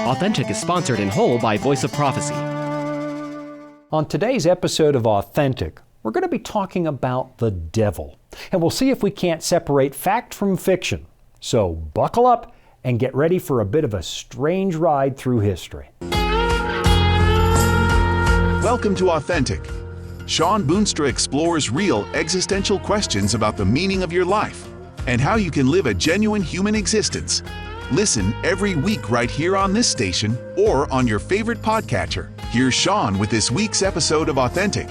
Authentic is sponsored in whole by Voice of Prophecy. On today's episode of Authentic, we're going to be talking about the devil, and we'll see if we can't separate fact from fiction. So buckle up and get ready for a bit of a strange ride through history. Welcome to Authentic. Shawn Boonstra explores real existential questions about the meaning of your life and how you can live a genuine human existence. Listen every week right here on this station or on your favorite podcatcher. Here's Shawn with this week's episode of Authentic.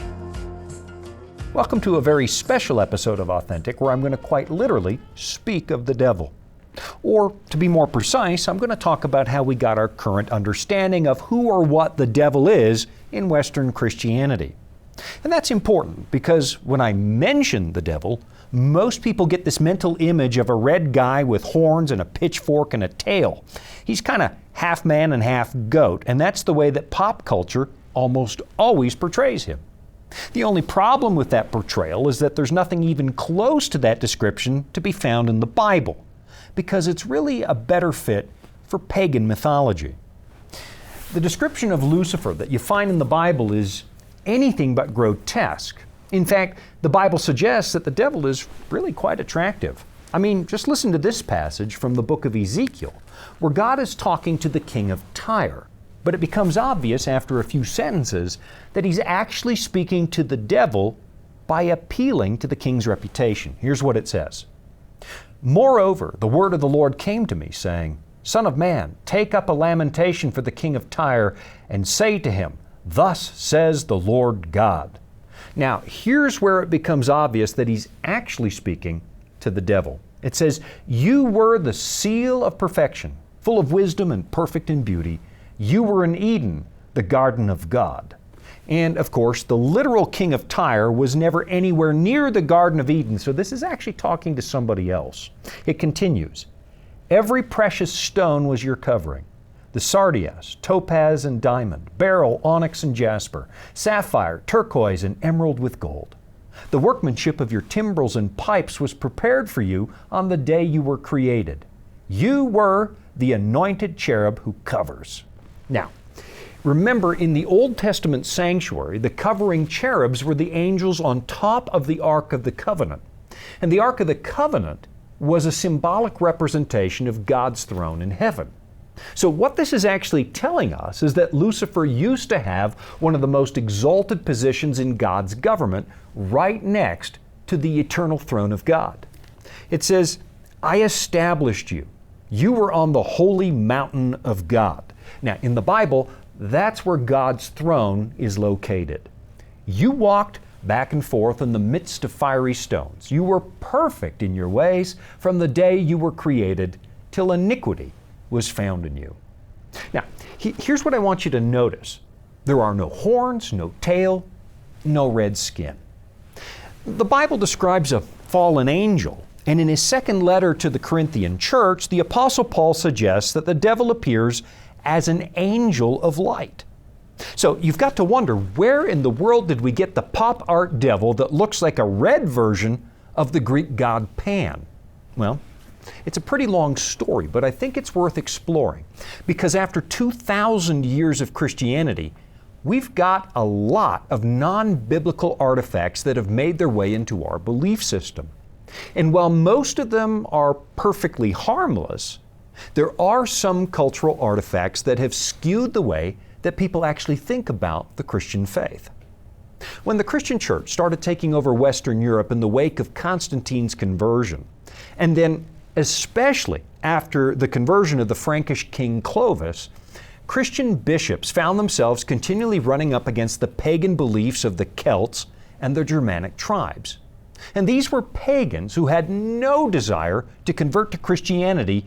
Welcome to a very special episode of Authentic where I'm going to quite literally speak of the devil. Or, to be more precise, I'm going to talk about how we got our current understanding of who or what the devil is in Western Christianity. And that's important because when I mention the devil, most people get this mental image of a red guy with horns and a pitchfork and a tail. He's kind of half man and half goat, and that's the way that pop culture almost always portrays him. The only problem with that portrayal is that there's nothing even close to that description to be found in the Bible, because it's really a better fit for pagan mythology. The description of Lucifer that you find in the Bible is anything but grotesque. In fact, the Bible suggests that the devil is really quite attractive. I mean, just listen to this passage from the book of Ezekiel, where God is talking to the king of Tyre. But it becomes obvious after a few sentences that he's actually speaking to the devil by appealing to the king's reputation. Here's what it says. Moreover, the word of the Lord came to me, saying, Son of man, take up a lamentation for the king of Tyre, and say to him, Thus says the Lord God. Now, here's where it becomes obvious that he's actually speaking to the devil. It says, You were the seal of perfection, full of wisdom and perfect in beauty. You were in Eden, the garden of God. And, of course, the literal king of Tyre was never anywhere near the Garden of Eden, so this is actually talking to somebody else. It continues, Every precious stone was your covering. The sardius, topaz and diamond, beryl, onyx and jasper, sapphire, turquoise and emerald with gold. The workmanship of your timbrels and pipes was prepared for you on the day you were created. You were the anointed cherub who covers. Now, remember in the Old Testament sanctuary, the covering cherubs were the angels on top of the Ark of the Covenant. And the Ark of the Covenant was a symbolic representation of God's throne in heaven. So what this is actually telling us is that Lucifer used to have one of the most exalted positions in God's government right next to the eternal throne of God. It says, I established you. You were on the holy mountain of God. Now, in the Bible, that's where God's throne is located. You walked back and forth in the midst of fiery stones. You were perfect in your ways from the day you were created till iniquity was found in you. Now, here's what I want you to notice. There are no horns, no tail, no red skin. The Bible describes a fallen angel, and in his second letter to the Corinthian church, the Apostle Paul suggests that the devil appears as an angel of light. So you've got to wonder, where in the world did we get the pop art devil that looks like a red version of the Greek god Pan? Well, it's a pretty long story, but I think it's worth exploring because after 2,000 years of Christianity, we've got a lot of non-biblical artifacts that have made their way into our belief system. And while most of them are perfectly harmless, there are some cultural artifacts that have skewed the way that people actually think about the Christian faith. When the Christian church started taking over Western Europe in the wake of Constantine's conversion, and then especially after the conversion of the Frankish king Clovis, Christian bishops found themselves continually running up against the pagan beliefs of the Celts and the Germanic tribes. And these were pagans who had no desire to convert to Christianity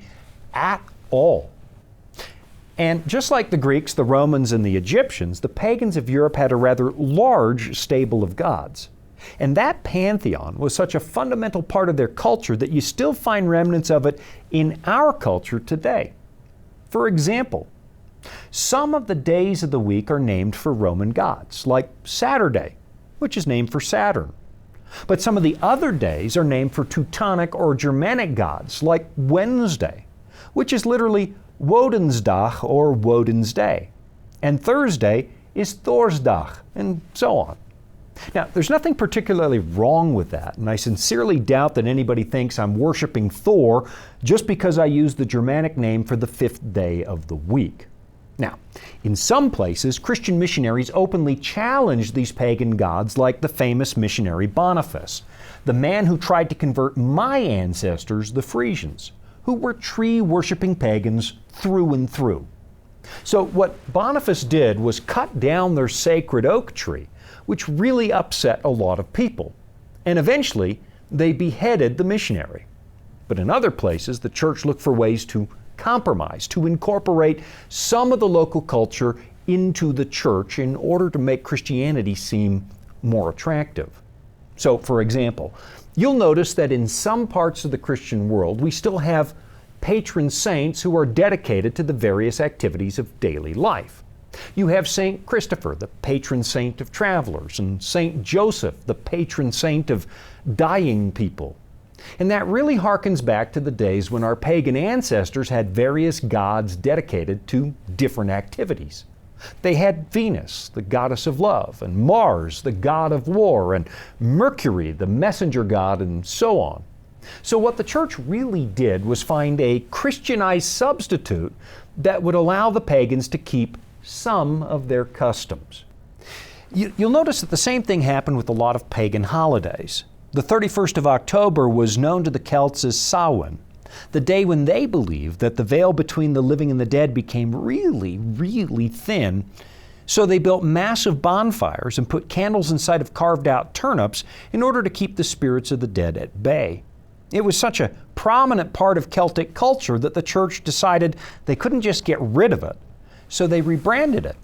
at all. And just like the Greeks, the Romans, and the Egyptians, the pagans of Europe had a rather large stable of gods. And that pantheon was such a fundamental part of their culture that you still find remnants of it in our culture today. For example, some of the days of the week are named for Roman gods, like Saturday, which is named for Saturn. But some of the other days are named for Teutonic or Germanic gods, like Wednesday, which is literally Woensdag or Woden's Day. And Thursday is Thorsdag, and so on. Now, there's nothing particularly wrong with that, and I sincerely doubt that anybody thinks I'm worshiping Thor just because I use the Germanic name for the 5th day of the week. Now, in some places, Christian missionaries openly challenged these pagan gods, like the famous missionary Boniface, the man who tried to convert my ancestors, the Frisians, who were tree-worshiping pagans through and through. So what Boniface did was cut down their sacred oak tree, which really upset a lot of people. And eventually, they beheaded the missionary. But in other places, the church looked for ways to compromise, to incorporate some of the local culture into the church in order to make Christianity seem more attractive. So, for example, you'll notice that in some parts of the Christian world, we still have patron saints who are dedicated to the various activities of daily life. You have St. Christopher, the patron saint of travelers, and St. Joseph, the patron saint of dying people. And that really harkens back to the days when our pagan ancestors had various gods dedicated to different activities. They had Venus, the goddess of love, and Mars, the god of war, and Mercury, the messenger god, and so on. So what the church really did was find a Christianized substitute that would allow the pagans to keep some of their customs. You'll notice that the same thing happened with a lot of pagan holidays. The 31st of October was known to the Celts as Samhain, the day when they believed that the veil between the living and the dead became really, really thin. So they built massive bonfires and put candles inside of carved out turnips in order to keep the spirits of the dead at bay. It was such a prominent part of Celtic culture that the church decided they couldn't just get rid of it. So they rebranded it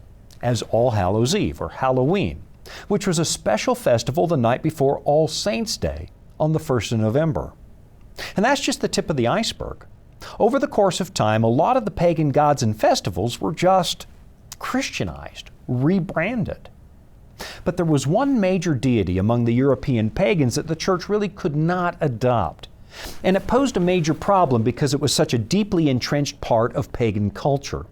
as All Hallows Eve, or Halloween, which was a special festival the night before All Saints' Day on the 1st of November. And that's just the tip of the iceberg. Over the course of time, a lot of the pagan gods and festivals were just Christianized, rebranded. But there was one major deity among the European pagans that the church really could not adopt. And it posed a major problem because it was such a deeply entrenched part of pagan culture.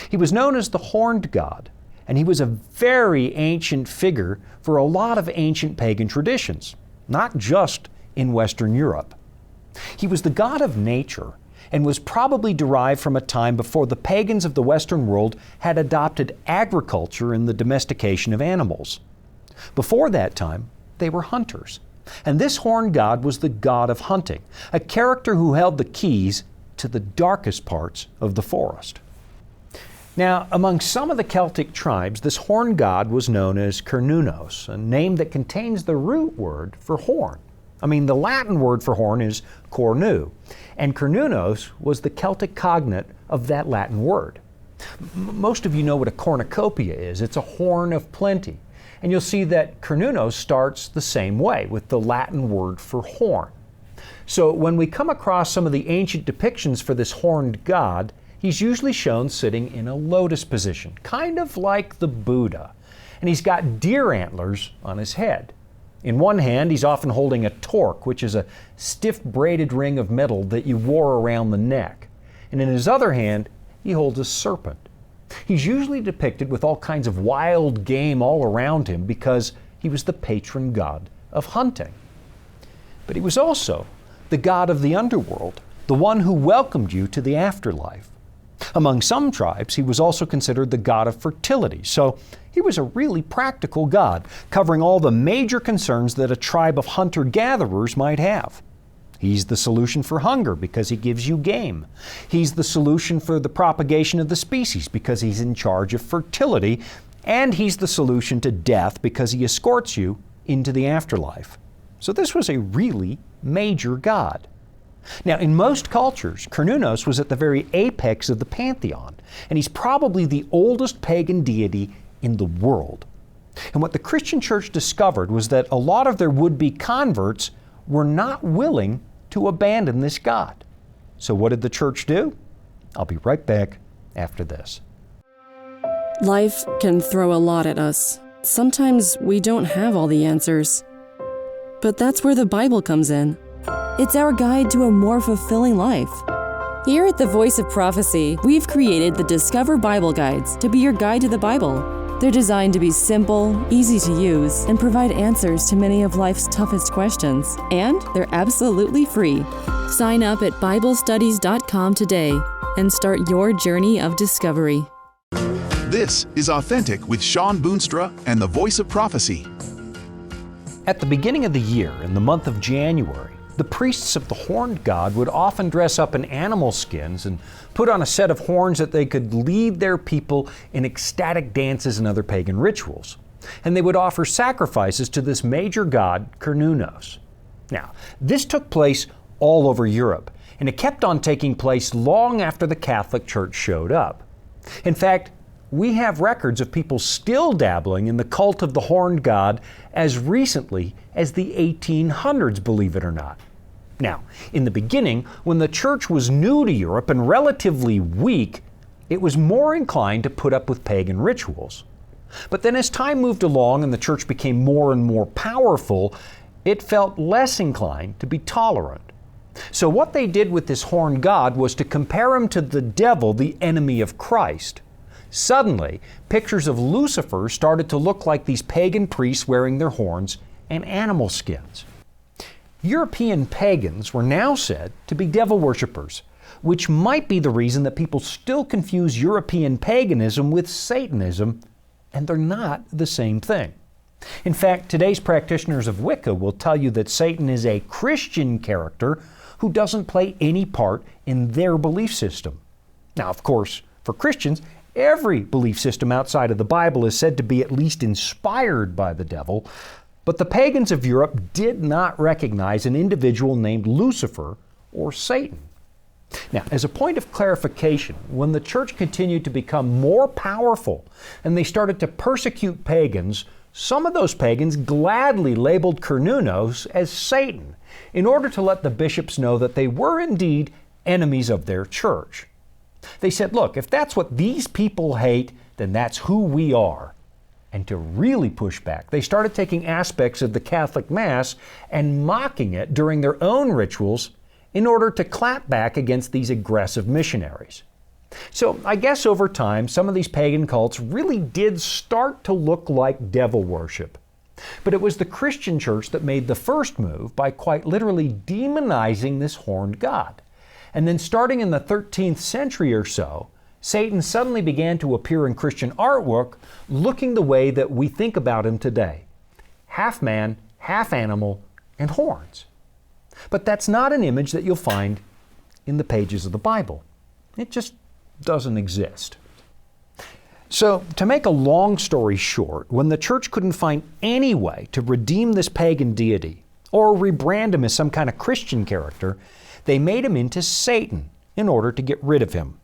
He was known as the Horned God, and he was a very ancient figure for a lot of ancient pagan traditions, not just in Western Europe. He was the god of nature and was probably derived from a time before the pagans of the Western world had adopted agriculture and the domestication of animals. Before that time, they were hunters. And this horned god was the god of hunting, a character who held the keys to the darkest parts of the forest. Now, among some of the Celtic tribes, this horned god was known as Cernunnos, a name that contains the root word for horn. The Latin word for horn is cornu, and Cernunnos was the Celtic cognate of that Latin word. Most of you know what a cornucopia is. It's a horn of plenty. And you'll see that Cernunnos starts the same way, with the Latin word for horn. So when we come across some of the ancient depictions for this horned god, he's usually shown sitting in a lotus position, kind of like the Buddha. And he's got deer antlers on his head. In one hand, he's often holding a torque, which is a stiff braided ring of metal that you wore around the neck. And in his other hand, he holds a serpent. He's usually depicted with all kinds of wild game all around him because he was the patron god of hunting. But he was also the god of the underworld, the one who welcomed you to the afterlife. Among some tribes, he was also considered the god of fertility, so he was a really practical god, covering all the major concerns that a tribe of hunter-gatherers might have. He's the solution for hunger because he gives you game. He's the solution for the propagation of the species because he's in charge of fertility. And he's the solution to death because he escorts you into the afterlife. So this was a really major god. Now, in most cultures, Cernunnos was at the very apex of the pantheon, and he's probably the oldest pagan deity in the world. And what the Christian church discovered was that a lot of their would-be converts were not willing to abandon this god. So what did the church do? I'll be right back after this. Life can throw a lot at us. Sometimes we don't have all the answers. But that's where the Bible comes in. It's our guide to a more fulfilling life. Here at the Voice of Prophecy, we've created the Discover Bible Guides to be your guide to the Bible. They're designed to be simple, easy to use, and provide answers to many of life's toughest questions. And they're absolutely free. Sign up at BibleStudies.com today and start your journey of discovery. This is Authentic with Sean Boonstra and the Voice of Prophecy. At the beginning of the year, in the month of January, the priests of the horned god would often dress up in animal skins and put on a set of horns that they could lead their people in ecstatic dances and other pagan rituals. And they would offer sacrifices to this major god, Cernunnos. Now, this took place all over Europe, and it kept on taking place long after the Catholic Church showed up. In fact, we have records of people still dabbling in the cult of the horned god as recently as the 1800s, believe it or not. Now, in the beginning, when the church was new to Europe and relatively weak, it was more inclined to put up with pagan rituals. But then as time moved along and the church became more and more powerful, it felt less inclined to be tolerant. So what they did with this horned god was to compare him to the devil, the enemy of Christ. Suddenly, pictures of Lucifer started to look like these pagan priests wearing their horns and animal skins. European pagans were now said to be devil worshippers, which might be the reason that people still confuse European paganism with Satanism, and they're not the same thing. In fact, today's practitioners of Wicca will tell you that Satan is a Christian character who doesn't play any part in their belief system. Now, of course, for Christians, every belief system outside of the Bible is said to be at least inspired by the devil, but the pagans of Europe did not recognize an individual named Lucifer or Satan. Now, as a point of clarification, when the church continued to become more powerful and they started to persecute pagans, some of those pagans gladly labeled Cernunnos as Satan in order to let the bishops know that they were indeed enemies of their church. They said, look, if that's what these people hate, then that's who we are. And to really push back, they started taking aspects of the Catholic Mass and mocking it during their own rituals in order to clap back against these aggressive missionaries. So I guess over time, some of these pagan cults really did start to look like devil worship. But it was the Christian church that made the first move by quite literally demonizing this horned god. And then starting in the 13th century or so, Satan suddenly began to appear in Christian artwork looking the way that we think about him today. Half man, half animal, and horns. But that's not an image that you'll find in the pages of the Bible. It just doesn't exist. So, to make a long story short, when the church couldn't find any way to redeem this pagan deity or rebrand him as some kind of Christian character, they made him into Satan in order to get rid of him.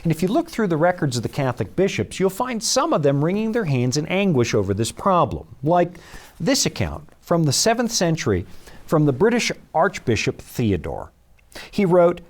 And if you look through the records of the Catholic bishops, you'll find some of them wringing their hands in anguish over this problem, like this account from the 7th century from the British Archbishop Theodore. He wrote,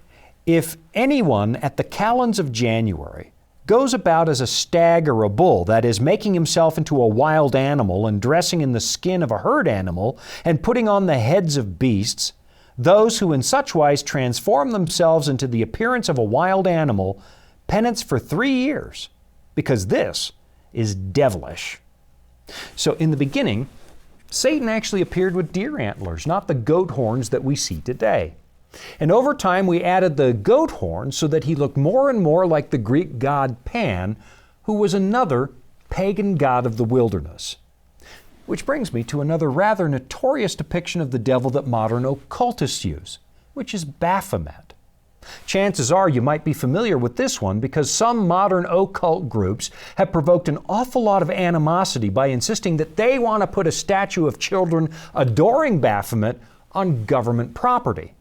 "If anyone at the calends of January goes about as a stag or a bull, that is, making himself into a wild animal and dressing in the skin of a herd animal and putting on the heads of beasts, those who in such wise transform themselves into the appearance of a wild animal, penance for 3 years, because this is devilish." So in the beginning, Satan actually appeared with deer antlers, not the goat horns that we see today. And over time, we added the goat horns so that he looked more and more like the Greek god Pan, who was another pagan god of the wilderness. Which brings me to another rather notorious depiction of the devil that modern occultists use, which is Baphomet. Chances are you might be familiar with this one because some modern occult groups have provoked an awful lot of animosity by insisting that they want to put a statue of children adoring Baphomet on government property.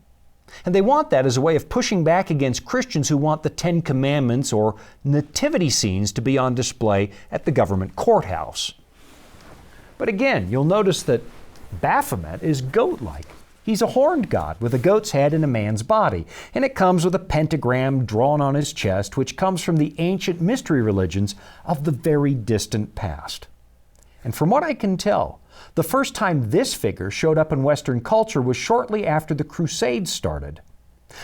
And they want that as a way of pushing back against Christians who want the Ten Commandments or nativity scenes to be on display at the government courthouse. But again, you'll notice that Baphomet is goat-like. He's a horned god with a goat's head and a man's body, and it comes with a pentagram drawn on his chest, which comes from the ancient mystery religions of the very distant past. And from what I can tell, the first time this figure showed up in Western culture was shortly after the Crusades started.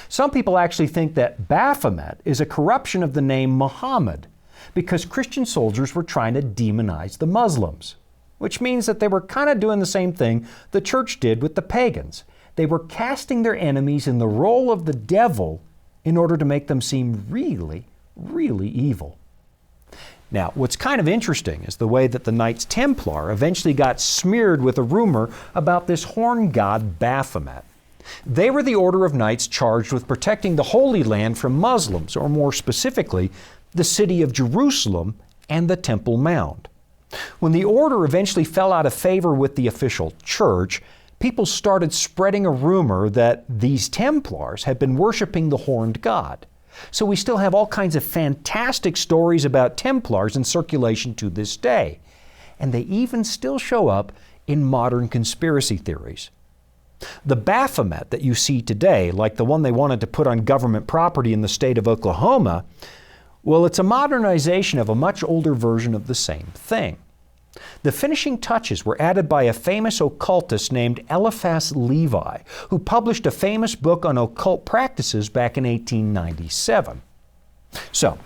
Some people actually think that Baphomet is a corruption of the name Muhammad because Christian soldiers were trying to demonize the Muslims, which means that they were kind of doing the same thing the church did with the pagans. They were casting their enemies in the role of the devil in order to make them seem really, really evil. Now, what's kind of interesting is the way that the Knights Templar eventually got smeared with a rumor about this horn god Baphomet. They were the order of knights charged with protecting the Holy Land from Muslims, or more specifically, the city of Jerusalem and the Temple Mount. When the order eventually fell out of favor with the official church, people started spreading a rumor that these Templars had been worshiping the horned god. So we still have all kinds of fantastic stories about Templars in circulation to this day. And they even still show up in modern conspiracy theories. The Baphomet that you see today, like the one they wanted to put on government property in the state of Oklahoma, well, it's a modernization of a much older version of the same thing. The finishing touches were added by a famous occultist named Eliphas Levi, who published a famous book on occult practices back in 1897. So,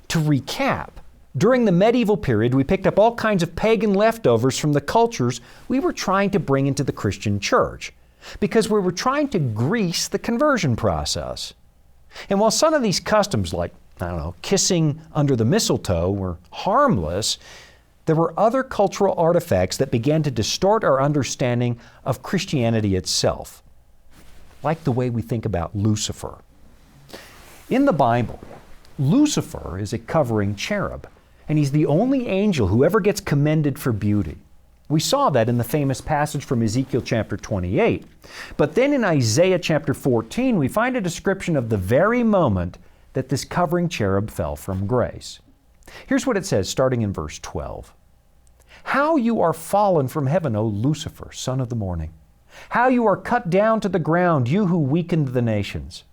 to recap, during the medieval period, we picked up all kinds of pagan leftovers from the cultures we were trying to bring into the Christian church, because we were trying to grease the conversion process. And while some of these customs, like, kissing under the mistletoe, were harmless, there were other cultural artifacts that began to distort our understanding of Christianity itself, like the way we think about Lucifer. In the Bible, Lucifer is a covering cherub, and he's the only angel who ever gets commended for beauty. We saw that in the famous passage from Ezekiel chapter 28. But then in Isaiah chapter 14, we find a description of the very moment that this covering cherub fell from grace. Here's what it says, starting in verse 12. How you are fallen from heaven, O Lucifer, son of the morning. How you are cut down to the ground, you who weakened the nations.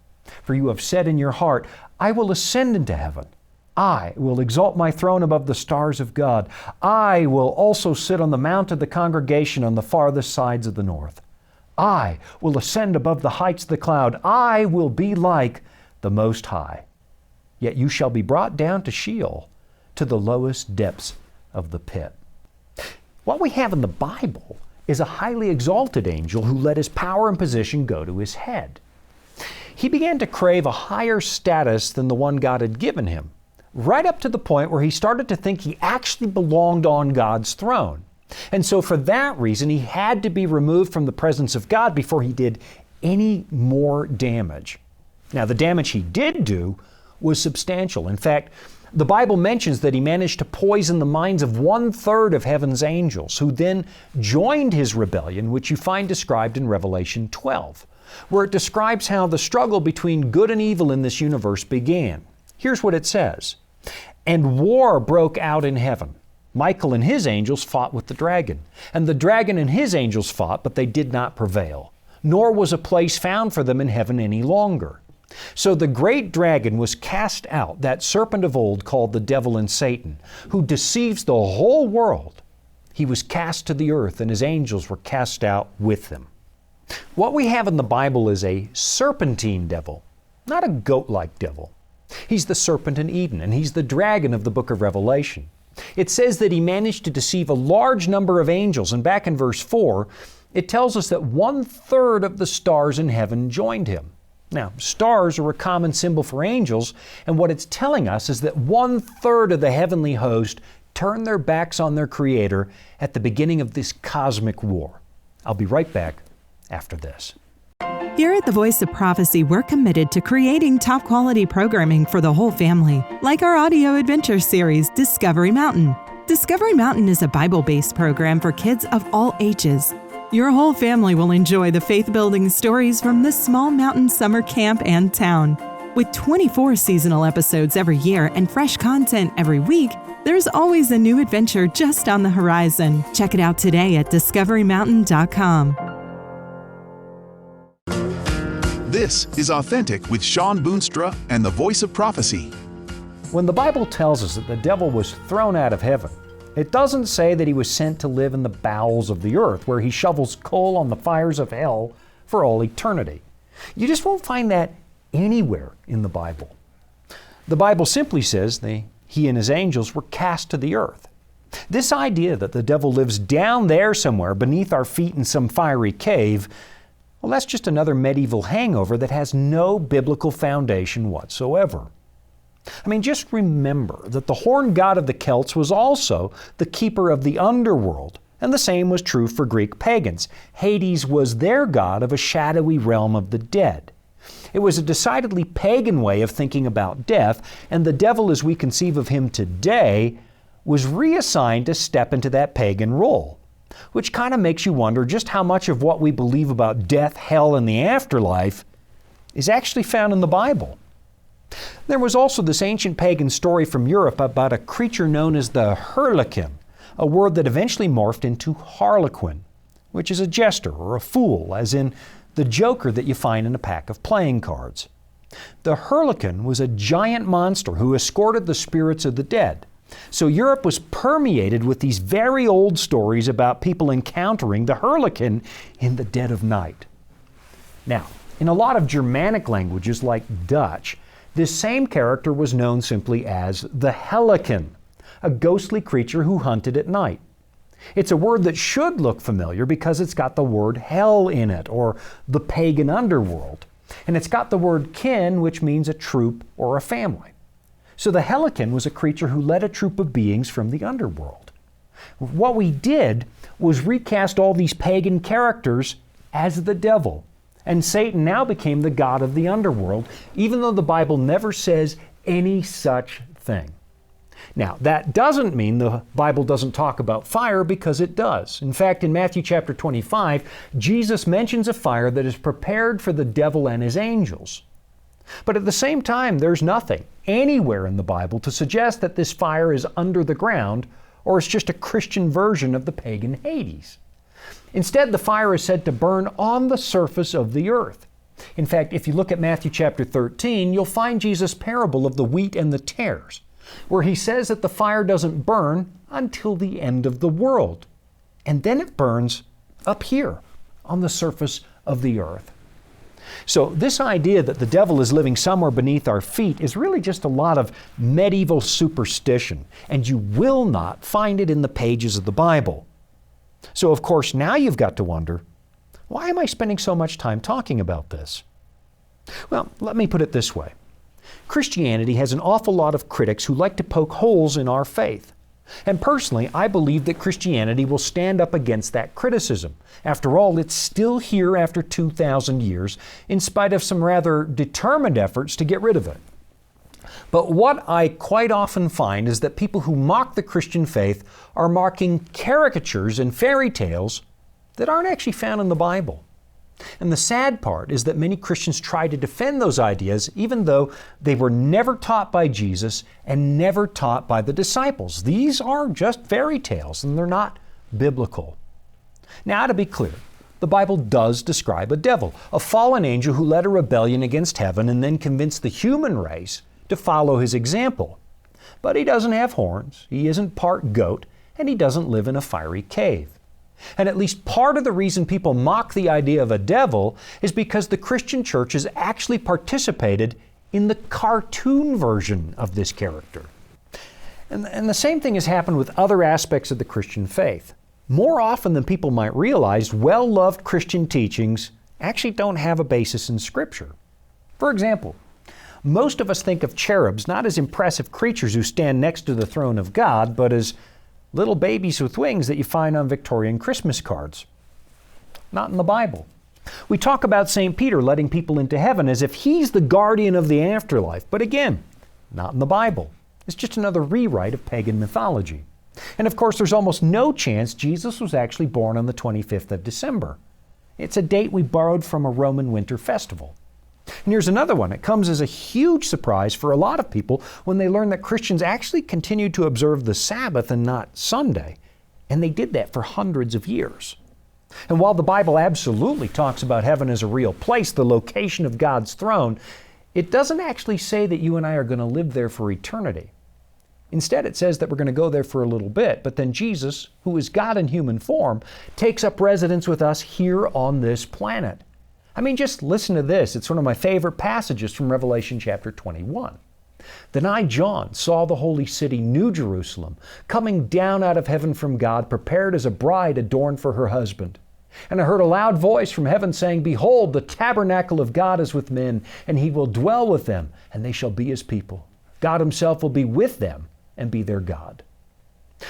For you have said in your heart, I will ascend into heaven. I will exalt my throne above the stars of God. I will also sit on the mount of the congregation on the farthest sides of the north. I will ascend above the heights of the cloud. I will be like the Most High. Yet you shall be brought down to Sheol, to the lowest depths of the pit. What we have in the Bible is a highly exalted angel who let his power and position go to his head. He began to crave a higher status than the one God had given him, right up to the point where he started to think he actually belonged on God's throne. And so for that reason, he had to be removed from the presence of God before he did any more damage. Now, the damage he did do was substantial. In fact, the Bible mentions that he managed to poison the minds of 1/3 of heaven's angels, who then joined his rebellion, which you find described in Revelation 12, where it describes how the struggle between good and evil in this universe began. Here's what it says. And war broke out in heaven. Michael and his angels fought with the dragon, and the dragon and his angels fought, but they did not prevail, nor was a place found for them in heaven any longer. So the great dragon was cast out, that serpent of old called the devil and Satan, who deceives the whole world. He was cast to the earth, and his angels were cast out with him. What we have in the Bible is a serpentine devil, not a goat-like devil. He's the serpent in Eden, and he's the dragon of the book of Revelation. It says that he managed to deceive a large number of angels, and back in verse 4, it tells us that 1/3 of the stars in heaven joined him. Now, stars are a common symbol for angels, and what it's telling us is that 1/3 of the heavenly host turned their backs on their Creator at the beginning of this cosmic war. I'll be right back after this. Here at the Voice of Prophecy, we're committed to creating top quality programming for the whole family, like our audio adventure series, Discovery Mountain. Discovery Mountain is a Bible-based program for kids of all ages. Your whole family will enjoy the faith-building stories from this small mountain summer camp and town. With 24 seasonal episodes every year and fresh content every week, there's always a new adventure just on the horizon. Check it out today at discoverymountain.com. This is Authentic with Shawn Boonstra and the Voice of Prophecy. When the Bible tells us that the devil was thrown out of heaven, it doesn't say that he was sent to live in the bowels of the earth, where he shovels coal on the fires of hell for all eternity. You just won't find that anywhere in the Bible. The Bible simply says he and his angels were cast to the earth. This idea that the devil lives down there somewhere beneath our feet in some fiery cave, well, that's just another medieval hangover that has no biblical foundation whatsoever. I mean, just remember that the horned god of the Celts was also the keeper of the underworld, and the same was true for Greek pagans. Hades was their god of a shadowy realm of the dead. It was a decidedly pagan way of thinking about death, and the devil as we conceive of him today was reassigned to step into that pagan role, which kind of makes you wonder just how much of what we believe about death, hell, and the afterlife is actually found in the Bible. There was also this ancient pagan story from Europe about a creature known as the Harlequin, a word that eventually morphed into harlequin, which is a jester or a fool, as in the joker that you find in a pack of playing cards. The Harlequin was a giant monster who escorted the spirits of the dead. So Europe was permeated with these very old stories about people encountering the Harlequin in the dead of night. Now, in a lot of Germanic languages like Dutch, this same character was known simply as the Hellequin, a ghostly creature who hunted at night. It's a word that should look familiar because it's got the word hell in it, or the pagan underworld. And it's got the word kin, which means a troop or a family. So the Hellequin was a creature who led a troop of beings from the underworld. What we did was recast all these pagan characters as the devil. And Satan now became the god of the underworld, even though the Bible never says any such thing. Now, that doesn't mean the Bible doesn't talk about fire, because it does. In fact, in Matthew chapter 25, Jesus mentions a fire that is prepared for the devil and his angels. But at the same time, there's nothing anywhere in the Bible to suggest that this fire is under the ground or is just a Christian version of the pagan Hades. Instead, the fire is said to burn on the surface of the earth. In fact, if you look at Matthew chapter 13, you'll find Jesus' parable of the wheat and the tares, where he says that the fire doesn't burn until the end of the world. And then it burns up here on the surface of the earth. So this idea that the devil is living somewhere beneath our feet is really just a lot of medieval superstition, and you will not find it in the pages of the Bible. So of course now you've got to wonder, why am I spending so much time talking about this? Well, let me put it this way. Christianity has an awful lot of critics who like to poke holes in our faith. And personally, I believe that Christianity will stand up against that criticism. After all, it's still here after 2,000 years, in spite of some rather determined efforts to get rid of it. But what I quite often find is that people who mock the Christian faith are mocking caricatures and fairy tales that aren't actually found in the Bible. And the sad part is that many Christians try to defend those ideas even though they were never taught by Jesus and never taught by the disciples. These are just fairy tales and they're not biblical. Now, to be clear, the Bible does describe a devil, a fallen angel who led a rebellion against heaven and then convinced the human race to follow his example. But he doesn't have horns, he isn't part goat, and he doesn't live in a fiery cave. And at least part of the reason people mock the idea of a devil is because the Christian church has actually participated in the cartoon version of this character. And the same thing has happened with other aspects of the Christian faith. More often than people might realize, well-loved Christian teachings actually don't have a basis in Scripture. For example, most of us think of cherubs not as impressive creatures who stand next to the throne of God, but as little babies with wings that you find on Victorian Christmas cards. Not in the Bible. We talk about St. Peter letting people into heaven as if he's the guardian of the afterlife, but again, not in the Bible. It's just another rewrite of pagan mythology. And of course, there's almost no chance Jesus was actually born on the 25th of December. It's a date we borrowed from a Roman winter festival. And here's another one. It comes as a huge surprise for a lot of people when they learn that Christians actually continued to observe the Sabbath and not Sunday. And they did that for hundreds of years. And while the Bible absolutely talks about heaven as a real place, the location of God's throne, it doesn't actually say that you and I are going to live there for eternity. Instead, it says that we're going to go there for a little bit, but then Jesus, who is God in human form, takes up residence with us here on this planet. I mean, just listen to this. It's one of my favorite passages from Revelation chapter 21. Then I, John, saw the holy city, New Jerusalem, coming down out of heaven from God, prepared as a bride adorned for her husband. And I heard a loud voice from heaven saying, Behold, the tabernacle of God is with men, and he will dwell with them, and they shall be his people. God himself will be with them and be their God.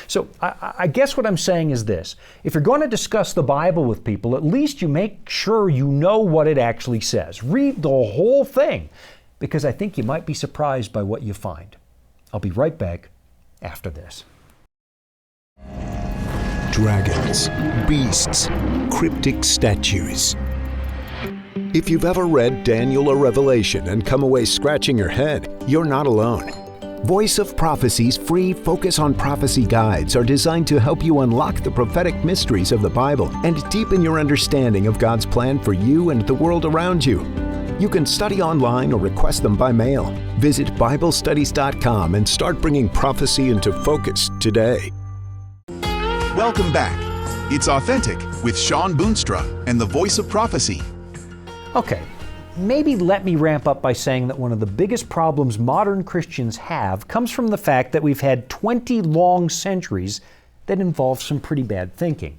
So I guess what I'm saying is this. If you're going to discuss the Bible with people, at least you make sure you know what it actually says. Read the whole thing, because I think you might be surprised by what you find. I'll be right back after this. Dragons, beasts, cryptic statues. If you've ever read Daniel or Revelation and come away scratching your head, you're not alone. Voice of Prophecy's free Focus on Prophecy guides are designed to help you unlock the prophetic mysteries of the Bible and deepen your understanding of God's plan for you and the world around you. You can study online or request them by mail. Visit BibleStudies.com and start bringing prophecy into focus today. Welcome back. It's Authentic with Shawn Boonstra and the Voice of Prophecy. Okay, maybe let me ramp up by saying that one of the biggest problems modern Christians have comes from the fact that we've had 20 long centuries that involve some pretty bad thinking.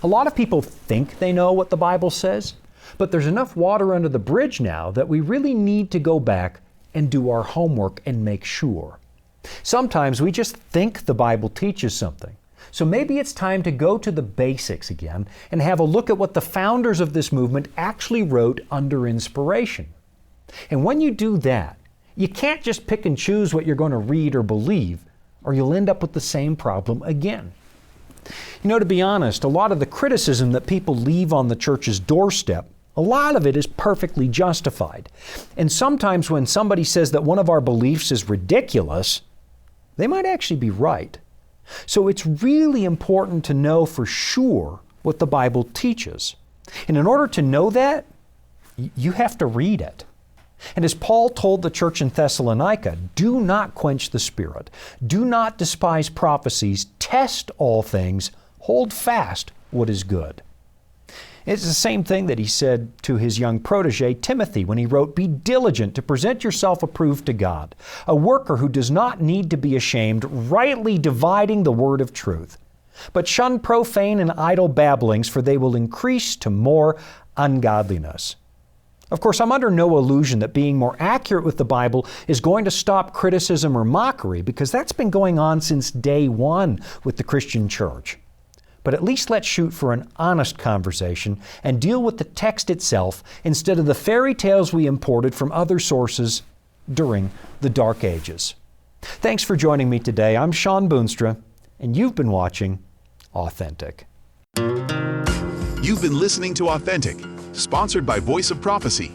A lot of people think they know what the Bible says, but there's enough water under the bridge now that we really need to go back and do our homework and make sure. Sometimes we just think the Bible teaches something. So maybe it's time to go to the basics again and have a look at what the founders of this movement actually wrote under inspiration. And when you do that, you can't just pick and choose what you're going to read or believe, or you'll end up with the same problem again. You know, to be honest, a lot of the criticism that people leave on the church's doorstep, a lot of it is perfectly justified. And sometimes when somebody says that one of our beliefs is ridiculous, they might actually be right. So it's really important to know for sure what the Bible teaches. And in order to know that, you have to read it. And as Paul told the church in Thessalonica, do not quench the Spirit. Do not despise prophecies. Test all things. Hold fast what is good. It's the same thing that he said to his young protege, Timothy, when he wrote, Be diligent to present yourself approved to God, a worker who does not need to be ashamed, rightly dividing the word of truth. But shun profane and idle babblings, for they will increase to more ungodliness. Of course, I'm under no illusion that being more accurate with the Bible is going to stop criticism or mockery, because that's been going on since day one with the Christian church. But at least let's shoot for an honest conversation and deal with the text itself instead of the fairy tales we imported from other sources during the Dark Ages. Thanks for joining me today. I'm Shawn Boonstra, and you've been watching Authentic. You've been listening to Authentic, sponsored by Voice of Prophecy.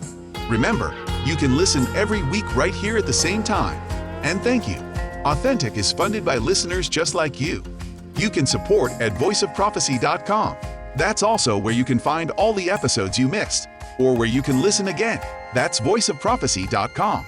Remember, you can listen every week right here at the same time. And thank you. Authentic is funded by listeners just like you. You can support at voiceofprophecy.com. That's also where you can find all the episodes you missed, or where you can listen again. That's voiceofprophecy.com.